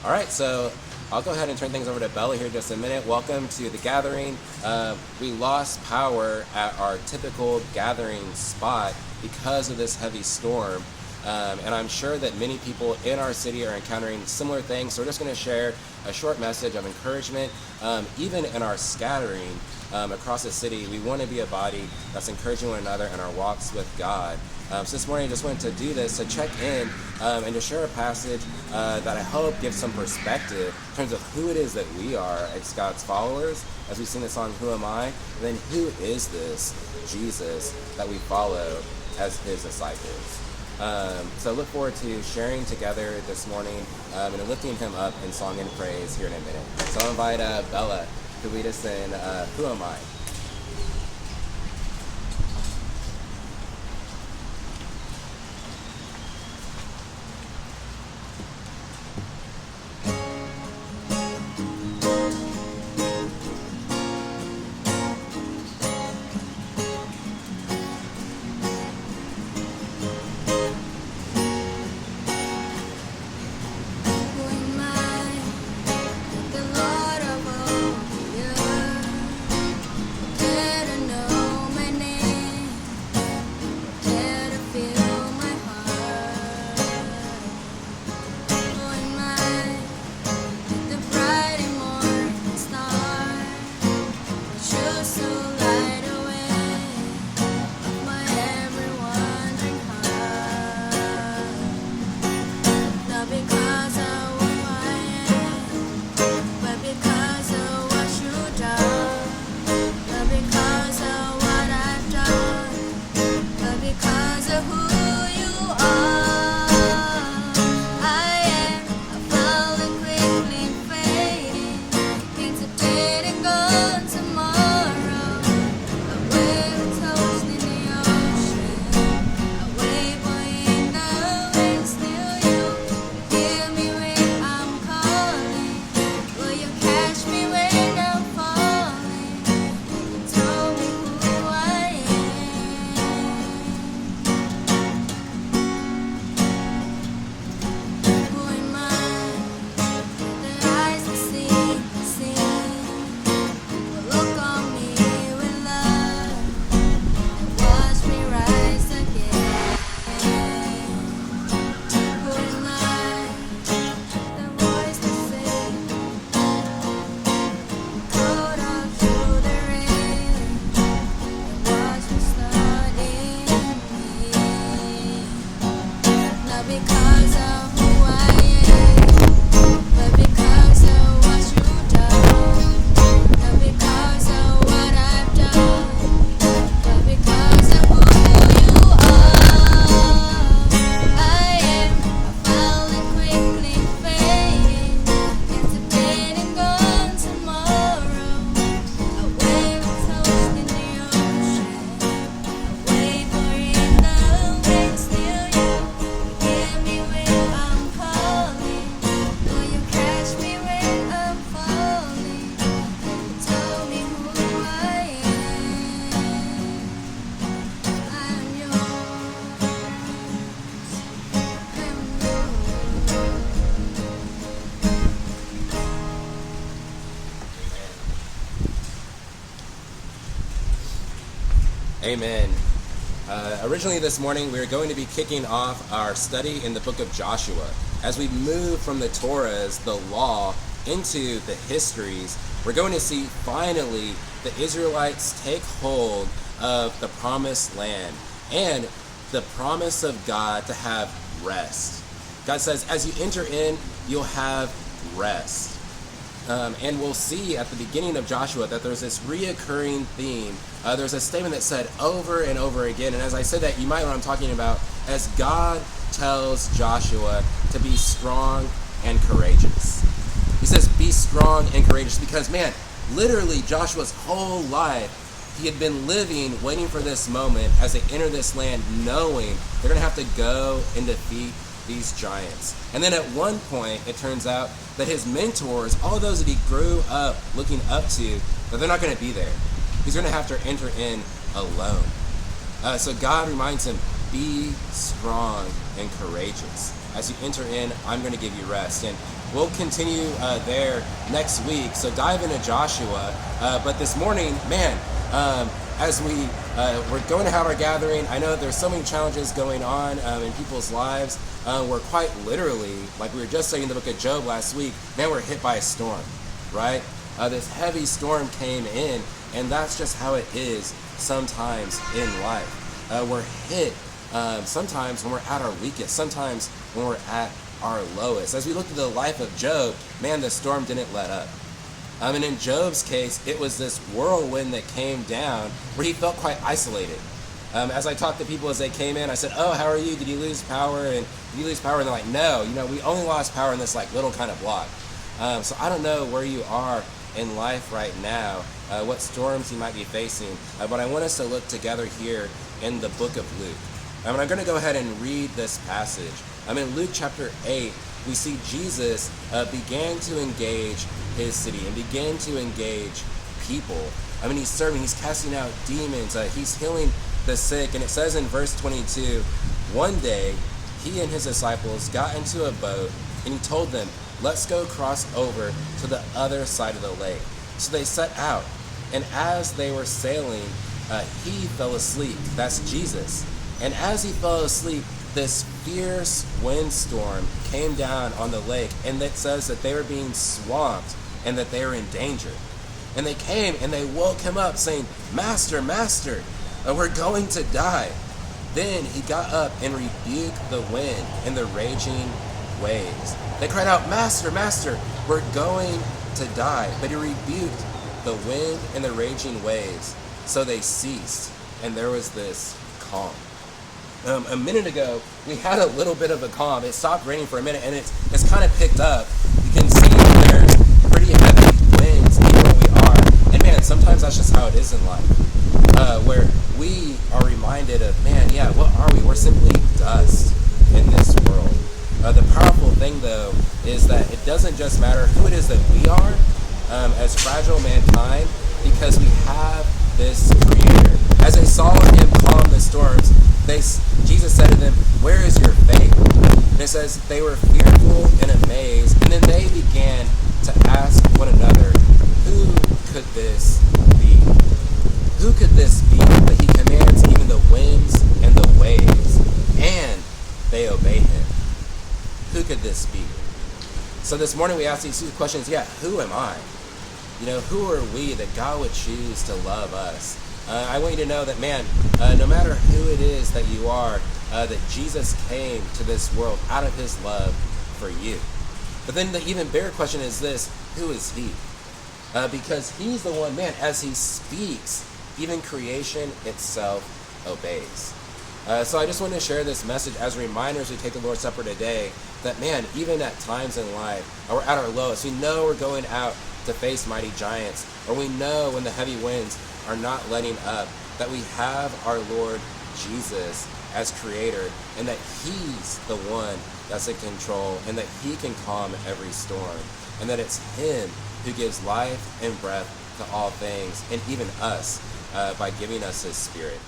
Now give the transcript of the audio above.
All right, so I'll go ahead and turn things over to Bella here in just a minute. Welcome to the gathering. We lost power at our typical gathering spot because of this heavy storm. And I'm sure that many people in our city are encountering similar things. So we're just going to share a short message of encouragement. Even in our scattering across the city, we want to be a body that's encouraging one another in our walks with God. So this morning I just wanted to do this, to check in and to share a passage that I hope gives some perspective in terms of who it is that we are as God's followers. As we sing the song, Who Am I? And then who is this Jesus that we follow as his disciples? So I look forward to sharing together this morning and lifting him up in song and praise here in a minute. So I'll invite Bella to lead us in Who Am I? Amen. Originally this morning we were going to be kicking off our study in the book of Joshua. As we move from the Torahs, the law, into the histories, we're going to see finally the Israelites take hold of the promised land and the promise of God to have rest. God says, as you enter in, you'll have rest. And we'll see at the beginning of Joshua that there's this reoccurring theme. There's a statement that said over and over again. And as I said that, you might know what I'm talking about. As God tells Joshua to be strong and courageous. He says, be strong and courageous. Because, man, literally Joshua's whole life, he had been living, waiting for this moment as they enter this land, knowing they're going to have to go and defeat these giants. And then at one point, it turns out that his mentors, all those that he grew up looking up to, that they're not going to be there. He's going to have to enter in alone. So God reminds him, be strong and courageous. As you enter in, I'm going to give you rest. And we'll continue there next week. So dive into Joshua. But this morning, man, as we're going to have our gathering, I know there's so many challenges going on in people's lives. We're quite literally, like we were just saying in the book of Job last week, man, we're hit by a storm, right? This heavy storm came in, and that's just how it is sometimes in life. We're hit sometimes when we're at our weakest, sometimes when we're at our lowest. As we look at the life of Job, man, the storm didn't let up. And in Job's case, it was this whirlwind that came down where he felt quite isolated. As I talked to people as they came in, I said, "Oh, how are you? Did you lose power?" And did you lose power? And they're like, "No, we only lost power in this like little kind of block." So I don't know where you are in life right now, what storms you might be facing, but I want us to look together here in the book of Luke. I'm going to go ahead and read this passage. In Luke chapter 8, we see Jesus began to engage his city and began to engage people. He's serving, he's casting out demons, he's healing the sick. And it says in verse 22, one day he and his disciples got into a boat and he told them, "Let's go cross over to the other side of the lake." So they set out, and as they were sailing, he fell asleep. That's Jesus. And as he fell asleep, this fierce windstorm came down on the lake, and it says that they were being swamped and that they were in danger. And they came and they woke him up saying, "Master, Master, we're going to die." Then he got up and rebuked the wind and the raging waves. They cried out, "Master, Master, we're going to die." But he rebuked the wind and the raging waves. So they ceased, and there was this calm. A minute ago, we had a little bit of a calm. It stopped raining for a minute, and it's kind of picked up. You can see there's pretty heavy winds even where we are. And man, sometimes that's just how it is in life, where we are reminded of, man, yeah, what are we? We're simply dust in this world. The powerful thing, though, is that it doesn't just matter who it is that we are as fragile mankind, because we have this Creator. As they saw him calm the storms, Jesus said to them, "Where is your faith?" And it says they were fearful and amazed, and then they began to ask one another, "Who could this be? Who could this be that he commands even the winds and the waves, and they obey him?" Who could this be? So this morning we asked these two questions. Who am I? Who are we that God would choose to love us? I want you to know that, man, no matter who it is that you are, that Jesus came to this world out of his love for you. But then the even bigger question is this: who is he? Because he's the one, man, as he speaks, even creation itself obeys. So I just want to share this message as a reminder as we take the Lord's Supper today, that, man, even at times in life, or at our lowest, we know we're going out to face mighty giants, or we know when the heavy winds are not letting up, that we have our Lord Jesus as Creator, and that he's the one that's in control, and that he can calm every storm, and that it's him who gives life and breath to all things, and even us, by giving us his Spirit.